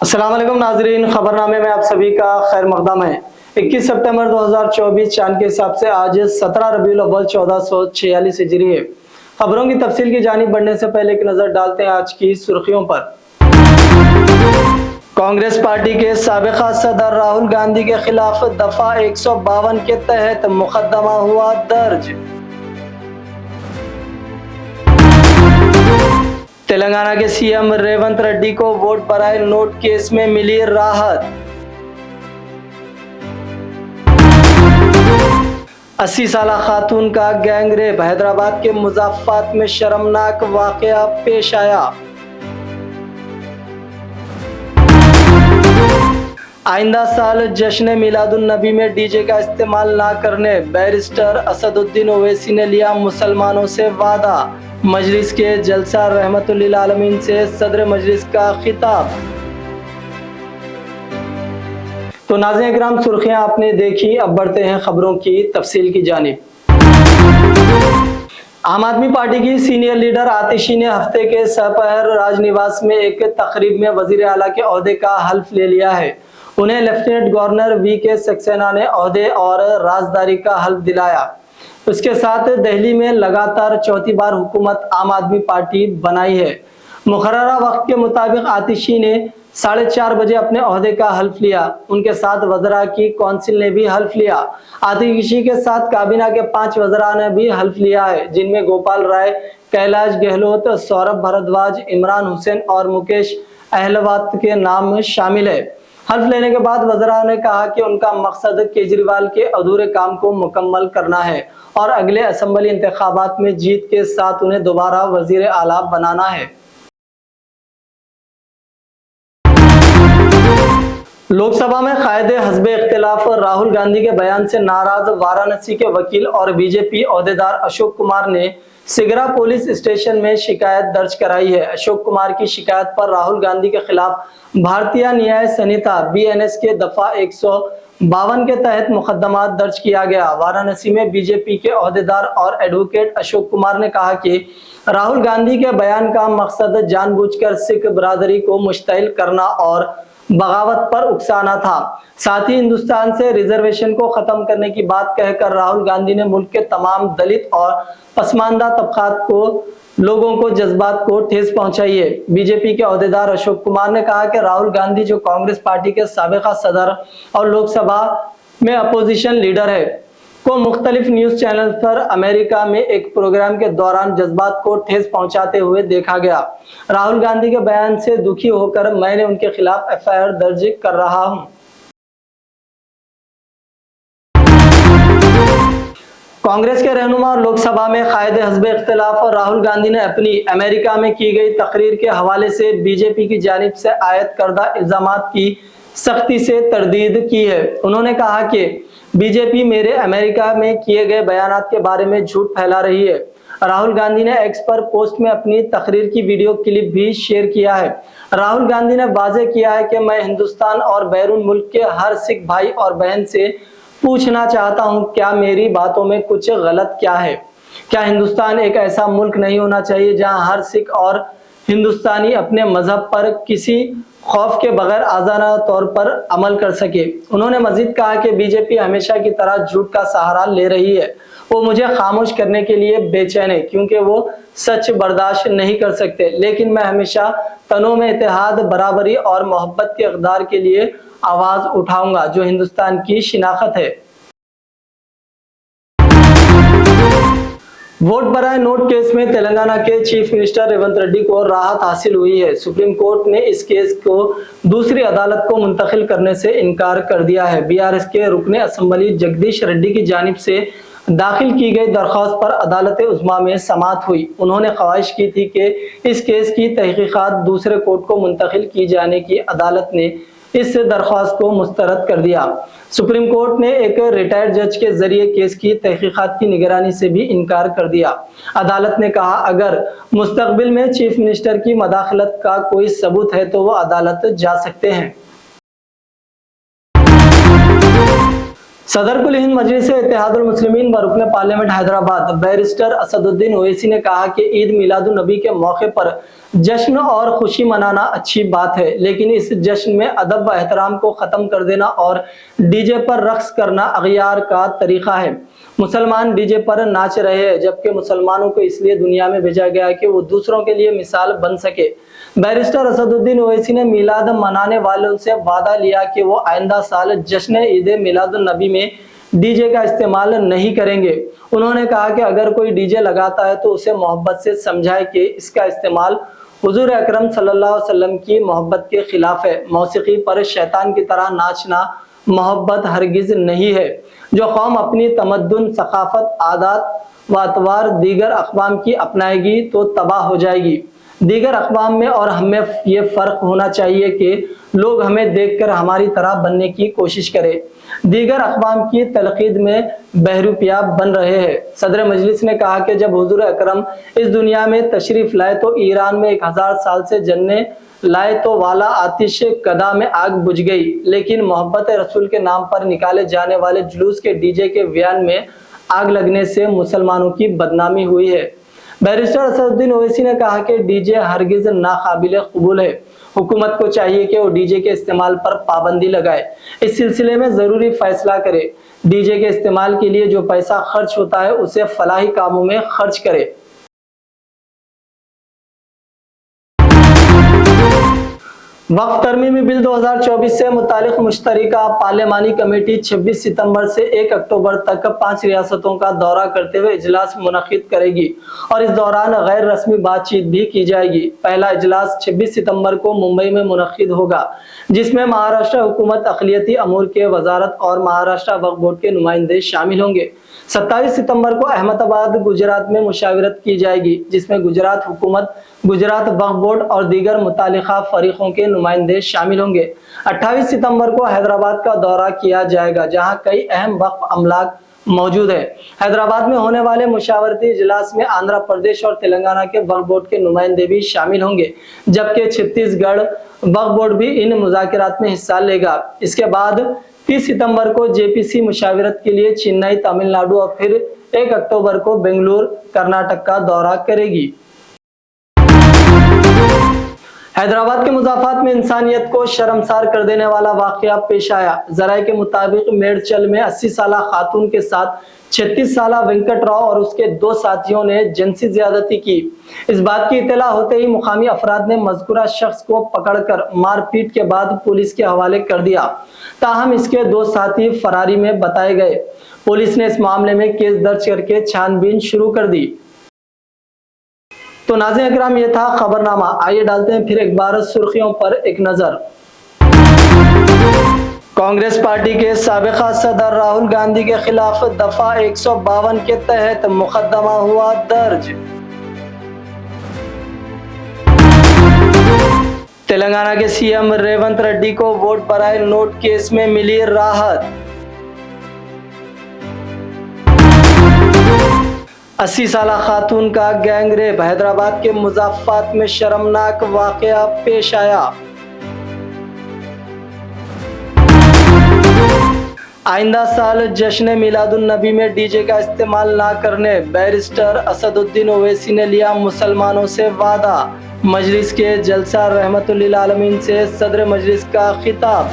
अस्सलाम वालेकुम नाजरीन, खबरनामे में आप सभी का खैर मकदम है। 21 सितंबर 2024 चांद के हिसाब से आज 17 रबीउल अव्वल 1446 हिजरी है। खबरों की तफसील की जानिब बढ़ने से पहले एक नजर डालते हैं आज की सुर्खियों पर। कांग्रेस पार्टी के साबिका सदर राहुल गांधी के खिलाफ दफा 152 के तहत मुकदमा हुआ दर्ज। तेलंगाना के सीएम रेवंत रेड्डी को वोट बराए नोट केस में मिली राहत। 80 साला खातून का गैंग रेप, हैदराबाद के मुज़फ्फराबाद में शर्मनाक वाकया पेश आया। आइंदा साल जश्न मिलादुन नबी में डीजे का इस्तेमाल ना करने बैरिस्टर असदुद्दीन ओवैसी ने लिया मुसलमानों से वादा। मजलिस के जलसा रहमतुल्लिल आलमीन से सदर मजलिस का खिताब। तो नाज़रीन इकराम, सुर्खियां आपने देखी, अब बढ़ते हैं खबरों की तफसील की जानिब। आम आदमी पार्टी की सीनियर लीडर आतिशी ने हफ्ते के सपहर राजनिवास में एक तकरीब में वजीर आला के ओहदे का हल्फ ले लिया है। उन्हें लेफ्टिनेंट गवर्नर वी.के. सक्सेना ने ओहदे और राजदारी का हल्फ दिलाया। उसके साथ दिल्ली में लगातार चौथी बार हुकूमत आम आदमी पार्टी बनाई है। मुकर्ररा वक्त के मुताबिक आतिशी ने 4:30 बजे अपने ओहदे का हल्फ लिया। उनके साथ वज़रा की कौंसिल ने भी हल्फ लिया। आतिशी के साथ काबीना के 5 वज़रा ने भी हल्फ लिया है, जिनमें गोपाल राय, कैलाश गहलोत, सौरभ भारद्वाज, इमरान हुसैन और मुकेश अहलवात के नाम शामिल है। हल्फ लेने के बाद वज़रा ने कहा कि उनका मकसद केजरीवाल के अधूरे काम को मुकम्मल करना है और अगले असेंबली इंतखाबात में जीत के साथ उन्हें दोबारा वजीर आला बनाना है। लोकसभा में कायदे हस्बे इख्तिलाफ राहुल गांधी के बयान से नाराज वाराणसी के वकील और बीजेपी ओहदेदार अशोक कुमार ने सिगरा पुलिस स्टेशन में शिकायत दर्ज कराई है। अशोक कुमार की शिकायत पर राहुल गांधी के खिलाफ भारतीय न्याय संहिता BNS के दफा 152 के तहत मुकदमा दर्ज किया गया। वाराणसी में बीजेपी के ओहदेदार और एडवोकेट अशोक कुमार ने कहा कि राहुल गांधी के बयान का मकसद जानबूझकर सिख बरादरी को मुश्तिल करना और बगावत पर उकसाना था। साथ ही हिंदुस्तान से रिजर्वेशन को खत्म करने की बात कहकर राहुल गांधी ने मुल्क के तमाम दलित और पसमानदा तबकात को लोगों को जज्बात को ठेस पहुंचाई है। बीजेपी के ओहदेदार अशोक कुमार ने कहा कि राहुल गांधी जो कांग्रेस पार्टी के साबिका सदर और लोकसभा में अपोजिशन लीडर है, को मुख्तलिफ न्यूज चैनल पर अमेरिका में एक प्रोग्राम के दौरान जज्बात को ठेस पहुंचाते हुए देखा गया। राहुल गांधी के बयान से दुखी होकर मैंने उनके खिलाफ FIR दर्ज कर रहा हूं। कांग्रेस के रहनुमा और लोकसभा में कायदे हस्बे इख्तिलाफ और राहुल गांधी ने अपनी अमेरिका में की गई तकरीर के हवाले से बीजेपी की जानिब से आयद करदा इल्जामात की सख्ती से तरदीद की है। उन्होंने कहा कि बीजेपी मेरे अमेरिका में किए गए बयानात के बारे में झूठ फैला रही है। राहुल गांधी ने एक्स पर पोस्ट में अपनी तकरीर की वीडियो क्लिप भी शेयर किया है। राहुल गांधी ने वाज़ेह किया है कि मैं हिंदुस्तान और बैरून मुल्क के हर सिख भाई और बहन से पूछना चाहता हूं, क्या मेरी बातों में कुछ गलत क्या है? क्या हिंदुस्तान एक ऐसा मुल्क नहीं होना चाहिए जहां हर सिख और हिंदुस्तानी अपने मजहब पर किसी खौफ के बगैर आज़ादाना तौर पर अमल कर सके? उन्होंने मजीद कहा कि बीजेपी हमेशा की तरह झूठ का सहारा ले रही है। वो मुझे खामोश करने के लिए बेचैन है क्योंकि वो सच बर्दाश्त नहीं कर सकते, लेकिन मैं हमेशा तनों में इत्तेहाद, बराबरी और मोहब्बत के इक़दार के लिए आवाज उठाऊंगा जो हिंदुस्तान की शिनाख्त है। वोट बराए नोट केस में तेलंगाना के चीफ मिनिस्टर रेवंत रेड्डी को राहत हासिल हुई है। सुप्रीम कोर्ट ने इस केस को दूसरी अदालत को मुंतकिल करने से इनकार कर दिया है। BRS के रुकने असेंबली जगदीश रेड्डी की जानिब से दाखिल की गई दरख्वास्त पर अदालत उज़्मा में समाअत हुई। उन्होंने ख्वाहिश की थी कि इस केस की तहकीकात दूसरे कोर्ट को मुंतकिल की जाने की। अदालत ने इस दरख्वास्त को मुस्तरद कर दिया। सुप्रीम कोर्ट ने एक रिटायर्ड जज के जरिए केस की तहकीकात की निगरानी से भी इनकार कर दिया। अदालत ने कहा, अगर मुस्तकबिल में चीफ मिनिस्टर की मदाखलत का कोई सबूत है तो वो अदालत जा सकते हैं। सदर कुल हिंद मजलिस इत्तेहादुल मुस्लिमीन व रुकन पार्लियामेंट हैदराबाद बैरिस्टर असदुद्दीन ओवैसी ने कहा कि ईद मिलादुन नबी के मौके पर जश्न और खुशी मनाना अच्छी बात है, लेकिन इस जश्न में अदब व एहतराम को खत्म कर देना और डीजे पर रक्स करना अगयार का तरीका है। मुसलमान डीजे पर नाच रहे हैं, जबकि मुसलमानों को इसलिए दुनिया में भेजा गया कि वो दूसरों के लिए मिसाल बन सके। बैरिस्टर असदुद्दीन ओवैसी ने मिलाद मनाने वालों से वादा लिया कि वो आइंदा साल जश्न ईद मिलादुन नबी में डीजे का इस्तेमाल नहीं करेंगे। उन्होंने कहा कि अगर कोई डीजे लगाता है तो उसे मोहब्बत से समझाए कि इसका इस्तेमाल हुजूर अकरम सल्लल्लाहु अलैहि वसल्लम की मोहब्बत के खिलाफ है। मौसीकी पर शैतान की तरह नाचना मोहब्बत हरगिज नहीं है। जो कौम अपनी तमद्दुन, सकाफत, आदात व अतवार दीगर अक़वाम की अपनाएगी तो तबाह हो जाएगी। दीगर अक़वाम में और हमें ये फ़र्क होना चाहिए कि लोग हमें देखकर हमारी तरह बनने की कोशिश करें। दीगर अक़वाम की तलक़ीद में बहरूपिया बन रहे हैं। सदर मजलिस ने कहा कि जब हुजूर अकरम इस दुनिया में तशरीफ़ लाए तो ईरान में 1000 साल से जलने लाए तो वाला आतिश कदा में आग बुझ गई, लेकिन मोहब्बत रसूल के नाम पर निकाले जाने वाले जुलूस के डीजे के व्यान में आग लगने से मुसलमानों की बदनामी हुई है। बैरिस्टर असदुद्दीन ओवैसी ने कहा कि डीजे हरगिज नाकाबिले कबूल है। हुकूमत को चाहिए कि वो डीजे के इस्तेमाल पर पाबंदी लगाए, इस सिलसिले में जरूरी फैसला करे। डीजे के इस्तेमाल के लिए जो पैसा खर्च होता है उसे फलाही कामों में खर्च करे। वक्फ तरमीमी बिल 2024 से मुतालिक मुश्तरका पार्लियामानी कमेटी 26 सितंबर से 1 अक्टूबर तक 5 रियासतों का दौरा करते हुए इजलास मुनक्किद करेगी और इस दौरान गैर रस्मी बातचीत भी की जाएगी। पहला इजलास 26 सितंबर को मुंबई में मुनक्किद होगा, जिसमें महाराष्ट्र हुकूमत अक़लियती अमूर के वजारत और महाराष्ट्र वक्फ बोर्ड के नुमाइंदे शामिल होंगे। 27 सितंबर को अहमदाबाद गुजरात में मुशावरत की जाएगी, जिसमें गुजरात हुकूमत, गुजरात वक्फ बोर्ड और दीगर मुतालिका फरीकों के नुमाइंदे शामिल होंगे। 28 सितंबर को हैदराबाद का दौरा किया जाएगा, जहां कई अहम वक्फ अमलाक मौजूद है। हैदराबाद में होने वाले मुशावरती इजलास में आंध्र प्रदेश और तेलंगाना के वक्फ बोर्ड के नुमाइंदे भी शामिल होंगे, जबकि छत्तीसगढ़ वक्फ बोर्ड भी इन मुज़ाकिरात में हिस्सा लेगा। इसके बाद 30 सितंबर को जेपीसी मुशावरत के लिए चेन्नई, तमिलनाडु और फिर 1 अक्टूबर को बेंगलुरु, कर्नाटक का दौरा करेगी। हैदराबाद के मुज़ाफ़ात में इंसानियत को शर्मसार कर देने वाला वाक़या पेश आया। ज़राए के मुताबिक मेडचल में 80 साला खातून के साथ 36 साला वेंकट राव और उसके 2 साथियों ने जिनसी ज़्यादती की। इस बात की इत्तला होते ही मुकामी अफराद ने मज़कूरा शख्स को पकड़कर मारपीट के बाद पुलिस के हवाले कर दिया। ताहम इसके 2 साथी फरारी में बताए गए। पुलिस ने इस मामले में केस दर्ज करके छानबीन शुरू कर दी। तो नाज़रीन इकराम, ये था खबरनामा। आइए डालते हैं फिर एक बार सुर्खियों पर एक नजर। कांग्रेस पार्टी के साबिका सदर राहुल गांधी के खिलाफ दफा 152 के तहत मुकदमा हुआ दर्ज। तेलंगाना के सीएम रेवंत रेड्डी को वोट बराए नोट केस में मिली राहत। 80 साला खातून का गैंग रेप। हैदराबाद के मुज़ाफ़ात में शर्मनाक वाक़या पेश आया। आइंदा साल जश्न मिलादुन नबी में डीजे का इस्तेमाल ना करने बैरिस्टर असदुद्दीन ओवैसी ने लिया मुसलमानों से वादा। मजलिस के जलसा रहमतुल लिल आलमीन से सदर मजलिस का खिताब।